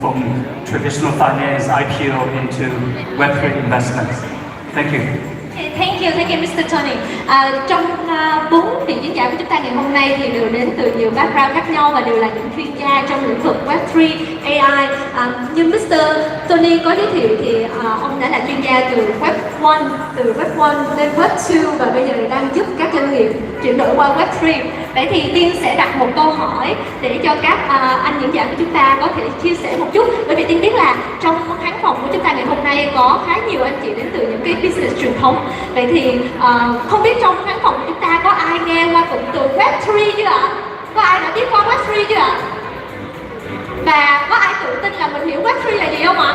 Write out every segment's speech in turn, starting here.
from traditional finance IPO into Web3 investments. Thank you. Thank you, Mr. Tony. Trong 4 vị diễn giả của chúng ta ngày hôm nay thì đều đến từ nhiều background khác nhau và đều là những chuyên gia trong lĩnh vực Web3, AI. Như Mr. Tony có giới thiệu thì ông đã là chuyên gia từ Web 1 lên Web 2 và bây giờ đang giúp các doanh nghiệp chuyển đổi qua Web3. Vậy thì Tiên sẽ đặt một câu hỏi để cho các anh diễn giả của chúng ta có thể chia sẻ một chút. Bởi vì Tiên biết là trong khán phòng của chúng ta ngày hôm nay có khá nhiều anh chị đến từ những cái business truyền thống. Vậy thì không biết trong khán phòng của chúng ta có ai nghe qua cụm từ Web3 chưa ạ? Có ai đã biết qua Web3 chưa ạ? Và có ai tự tin là mình hiểu Web3 là gì không ạ?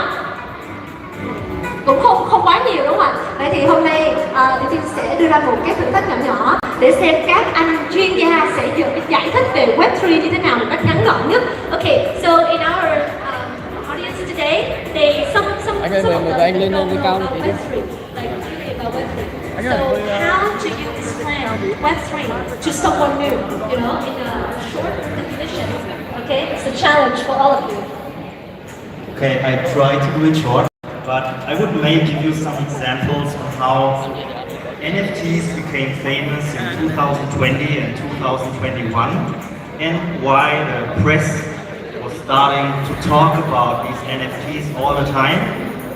Cũng không quá nhiều đúng không ạ? Vậy thì hôm nay thì Tiên sẽ đưa ra một cái thử thách nhỏ để xem các anh chuyên gia sẽ giải thích về Web3 như thế nào một cách ngắn gọn nhất. Okay, so in our audience today, some of them don't know about Web3, like about Web3. So how do you explain Web3 to someone new, in a short definition? Okay, it's a challenge for all of you. Okay, I try to do it short, but I would maybe give you some examples of how NFTs became famous in 2020 and 2021 and why the press was starting to talk about these NFTs all the time,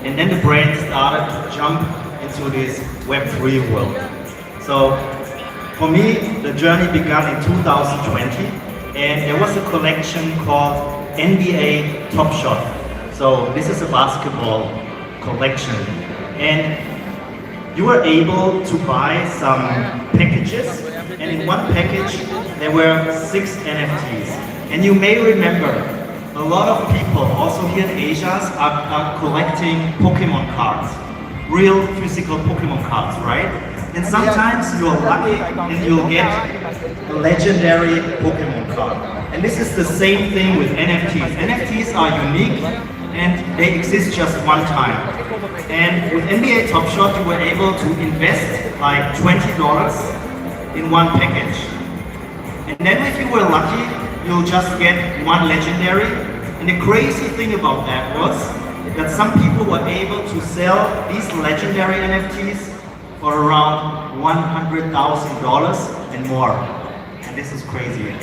and then the brand started to jump into this Web3 world. So for me, the journey began in 2020 and there was a collection called NBA Top Shot. So this is a basketball collection, and you were able to buy some packages, and in one package there were 6 NFTs. And you may remember a lot of people also here in Asia are collecting Pokemon cards, real physical Pokemon cards, right? And sometimes you're lucky and you'll get a legendary Pokemon card. And this is the same thing with NFTs. NFTs are unique and they exist just one time. And with NBA Top Shot, you were able to invest like $20 in one package. And then if you were lucky, you'll just get one legendary. And the crazy thing about that was that some people were able to sell these legendary NFTs for around $100,000 and more. And this is crazy.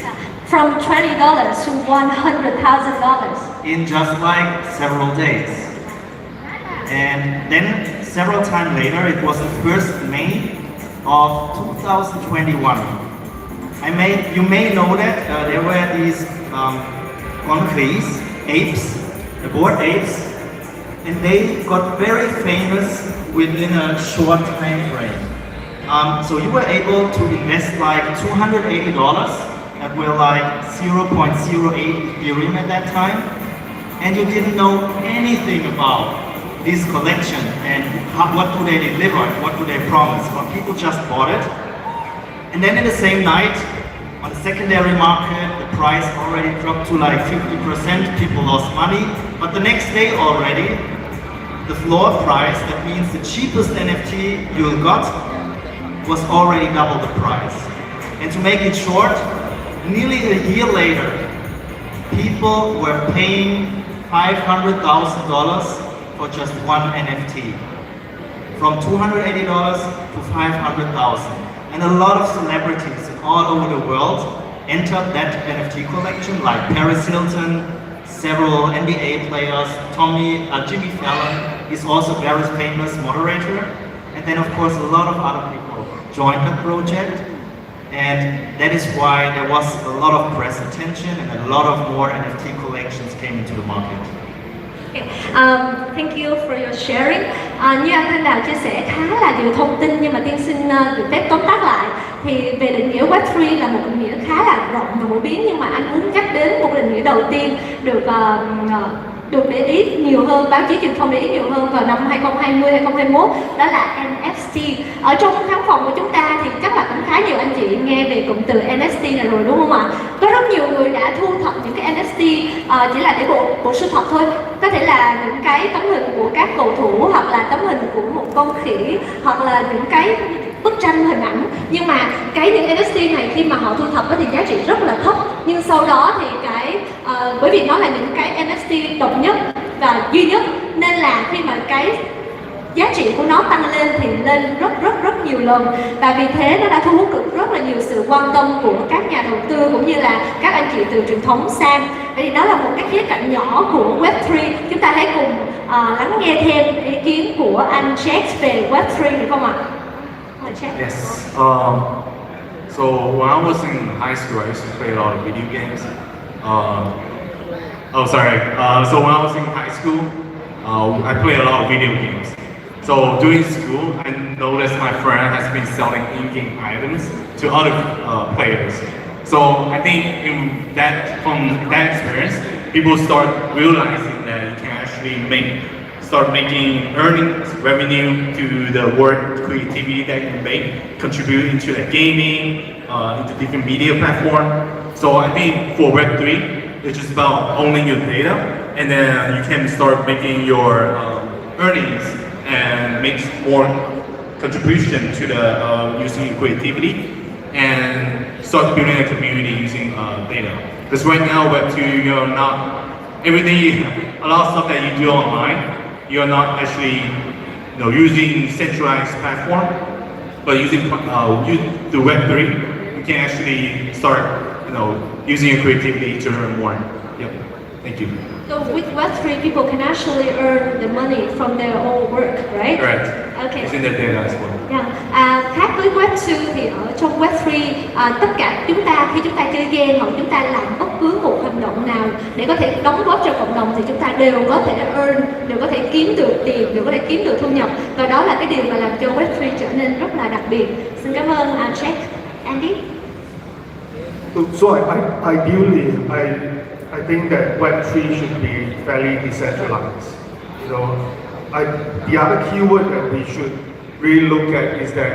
From $20 to $100,000. In just like several days. And then several times later, it was the 1st May of 2021. You may know that there were these monkeys, apes, the bored apes, and they got very famous within a short time frame. So you were able to invest like $280, that were like 0.08 Ethereum at that time, and you didn't know anything about this collection and what do they deliver, what do they promise, but people just bought it. And then in the same night, on the secondary market, the price already dropped to like 50%, people lost money, but the next day already, the floor price, that means the cheapest NFT you got, was already double the price. And to make it short, nearly a year later, people were paying $500,000 for just one NFT. From $280 to $500,000. And a lot of celebrities all over the world entered that NFT collection, like Paris Hilton, several NBA players, Jimmy Fallon is also a very famous moderator. And then of course a lot of other people joined the project. And that is why there was a lot of press attention and a lot of more NFT collections came into the market. Thank you for your sharing. Như anh Thanh Đào chia sẻ khá là nhiều thông tin, nhưng mà Tiên xin được phép tóm tắt lại. Thì về định nghĩa Web3 là một định nghĩa khá là rộng và phổ biến, nhưng mà anh muốn nhắc đến một định nghĩa đầu tiên được để ý nhiều hơn, báo chí truyền thông để ý nhiều hơn vào năm 2020, 2021, đó là NFT. Ở trong khán phòng của chúng ta thì chắc là cũng khá nhiều anh chị nghe về cụm từ NFT này rồi đúng không ạ? Có rất nhiều người đã thu thập những cái NFT chỉ là để bộ sưu tập thôi. Có thể là những cái tấm hình của các cầu thủ, hoặc là tấm hình của một con khỉ, hoặc là những cái bức tranh hình ảnh. Nhưng mà những NFT này khi mà họ thu thập thì giá trị rất là thấp, nhưng sau đó thì cái bởi vì nó là những cái NFT độc nhất và duy nhất, nên là khi mà cái giá trị của nó tăng lên thì lên rất nhiều lần, và vì thế nó đã thu hút được rất là nhiều sự quan tâm của các nhà đầu tư cũng như là các anh chị từ truyền thống sang. Vậy thì đó là một cái khía cạnh nhỏ của Web3. Chúng ta hãy cùng lắng nghe thêm ý kiến của anh Jack về Web3 được không ạ? Yes. So when I was in high school, I used to play a lot of video games. So when I was in high school, I played a lot of video games. So during school, I noticed my friend has been selling in-game items to other players. So I think from that experience, people start realizing that you can actually start making earnings, revenue to the work creativity that you make, contribute into the gaming, into different media platform. So I think for Web3, it's just about owning your data, and then you can start making your earnings and make more contribution to the using creativity and start building a community using data. Because right now Web2, you're not everything, a lot of stuff that you do online, you're not actually using centralized platform, but using the Web3, you can actually start using your creativity to earn more. Yep. Thank you. So with Web3, people can actually earn the money from their own work, right? Correct. Okay. Using the data as well. Yeah. Khác với Web2 thì ở trong Web3, tất cả chúng ta khi chúng ta chơi game hoặc chúng ta làm bất cứ một hành động nào để có thể đóng góp cho cộng đồng thì chúng ta đều có thể earn, đều có thể kiếm được tiền, đều có thể kiếm được thu nhập, và đó là cái điều mà làm cho Web3 trở nên rất là đặc biệt. Xin cảm ơn Jack. Andy. So ideally, I think that Web3 should be fairly decentralized. The other keyword that we should really look at is that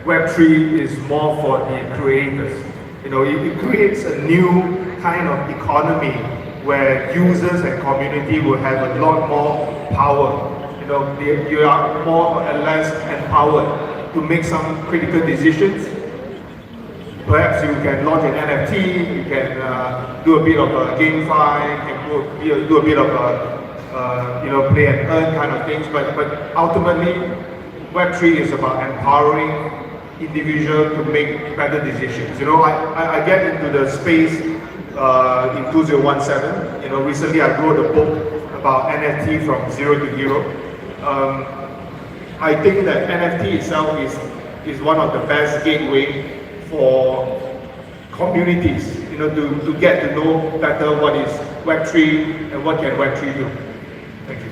Web3 is more for the creators. It creates a new kind of economy where users and community will have a lot more power. You are more or less empowered to make some critical decisions. Perhaps you can launch an NFT, you can do a bit of a GameFi, you can do a bit of a play and earn kind of things, but ultimately Web3 is about empowering individuals to make better decisions. I get into the space in 2017. Recently I wrote a book about NFT from zero to hero. I think that NFT itself is one of the best gateway for communities, to get to know better what is Web3 and what can Web3 do. Thank you.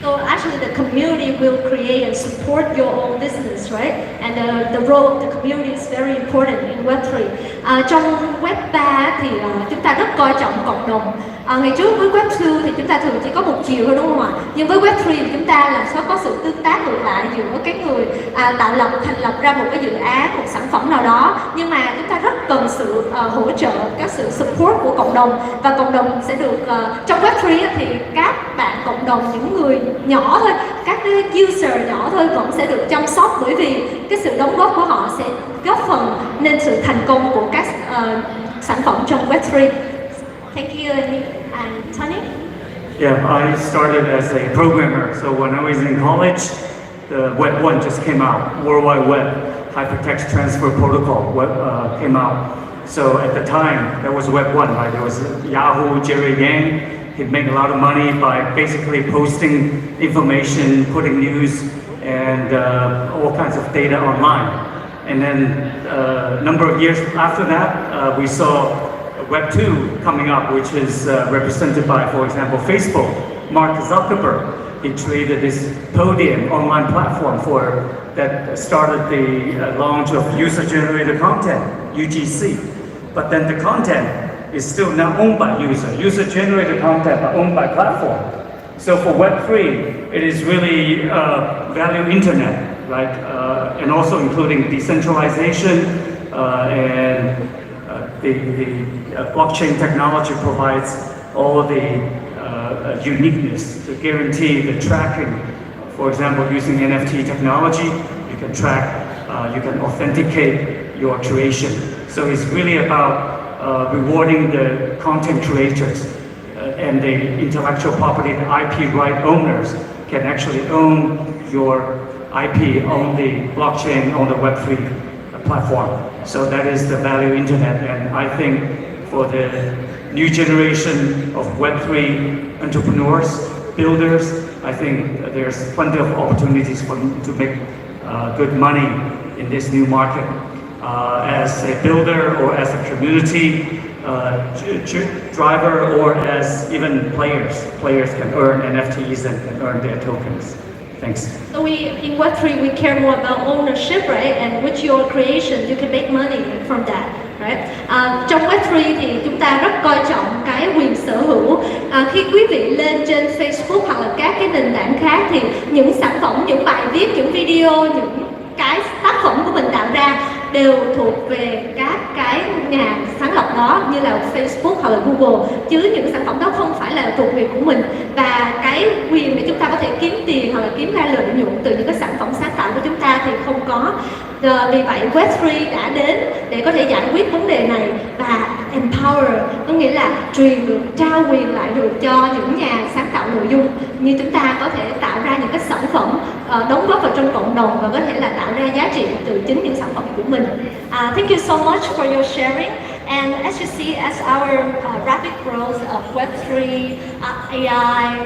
So actually the community will create and support your own business, right? And the role of the community is very important in Web3. Trong Web3 thì chúng ta rất coi trọng cộng đồng. Ngày trước với Web2 thì chúng ta thường chỉ có một chiều thôi, đúng không ạ? Nhưng với Web3 thì chúng ta làm sao có sự tương tác ngược lại giữa cái người thành lập ra một cái dự án, một sản phẩm nào đó, nhưng mà chúng ta rất cần sự hỗ trợ, các sự support của cộng đồng, và cộng đồng sẽ được trong Web3 thì các bạn cộng đồng, những người nhỏ thôi, các cái user nhỏ thôi vẫn sẽ được chăm sóc, bởi vì cái sự đóng góp của họ sẽ góp phần nên sự thành công của các sản phẩm trong Web3. Thank you, and Tony? Yeah, I started as a programmer. So when I was in college, the Web 1 just came out. World Wide Web, Hypertext Transfer Protocol came out. So at the time, there was Web 1, right? There was Yahoo, Jerry Yang. He'd make a lot of money by basically posting information, putting news, and all kinds of data online. And then a number of years after that, we saw Web 2 coming up, which is represented by, for example, Facebook. Mark Zuckerberg, he created this Podium online platform that started the launch of user-generated content, UGC. But then the content is still not owned by user-generated content, but owned by platform. So for Web3, it is really value internet, right? And also including decentralization and the blockchain technology provides all the uniqueness to guarantee the tracking. For example, using NFT technology, you can track, you can authenticate your creation. So it's really about rewarding the content creators. and the intellectual property, the IP right owners can actually own your IP on the blockchain, on the Web3 platform. So that is the value internet, and I think for the new generation of Web3 entrepreneurs, builders, I think there's plenty of opportunities for them to make good money in this new market. As a builder or as a community driver or as even players can earn NFTs and can earn their tokens. Thanks. So in Web3 we care more about ownership, right? And with your creation you can make money from that, right? Trong Web3 thì chúng ta rất coi trọng cái quyền sở hữu. Khi quý vị lên trên Facebook hoặc là các cái nền tảng khác thì những sản phẩm, những bài viết, những video, những cái tác phẩm của mình tạo ra đều thuộc về các cái nhà sáng lập đó, như là Facebook hoặc là Google, chứ những sản phẩm đó không phải là thuộc quyền của mình. Và cái quyền để chúng ta có thể kiếm tiền hoặc là kiếm ra lợi nhuận từ những cái sản phẩm sáng tạo của chúng ta thì không có. Vì vậy Web3 đã đến để có thể giải quyết vấn đề này và empower, có nghĩa là truyền được, trao quyền lại được cho những nhà sáng tạo nội dung như chúng ta có thể tạo ra những cái sản phẩm đóng góp vào trong cộng đồng và có thể là tạo ra giá trị từ chính những sản phẩm của mình. Thank you so much for your sharing. And as you see, as our rapid growth of Web3, AI,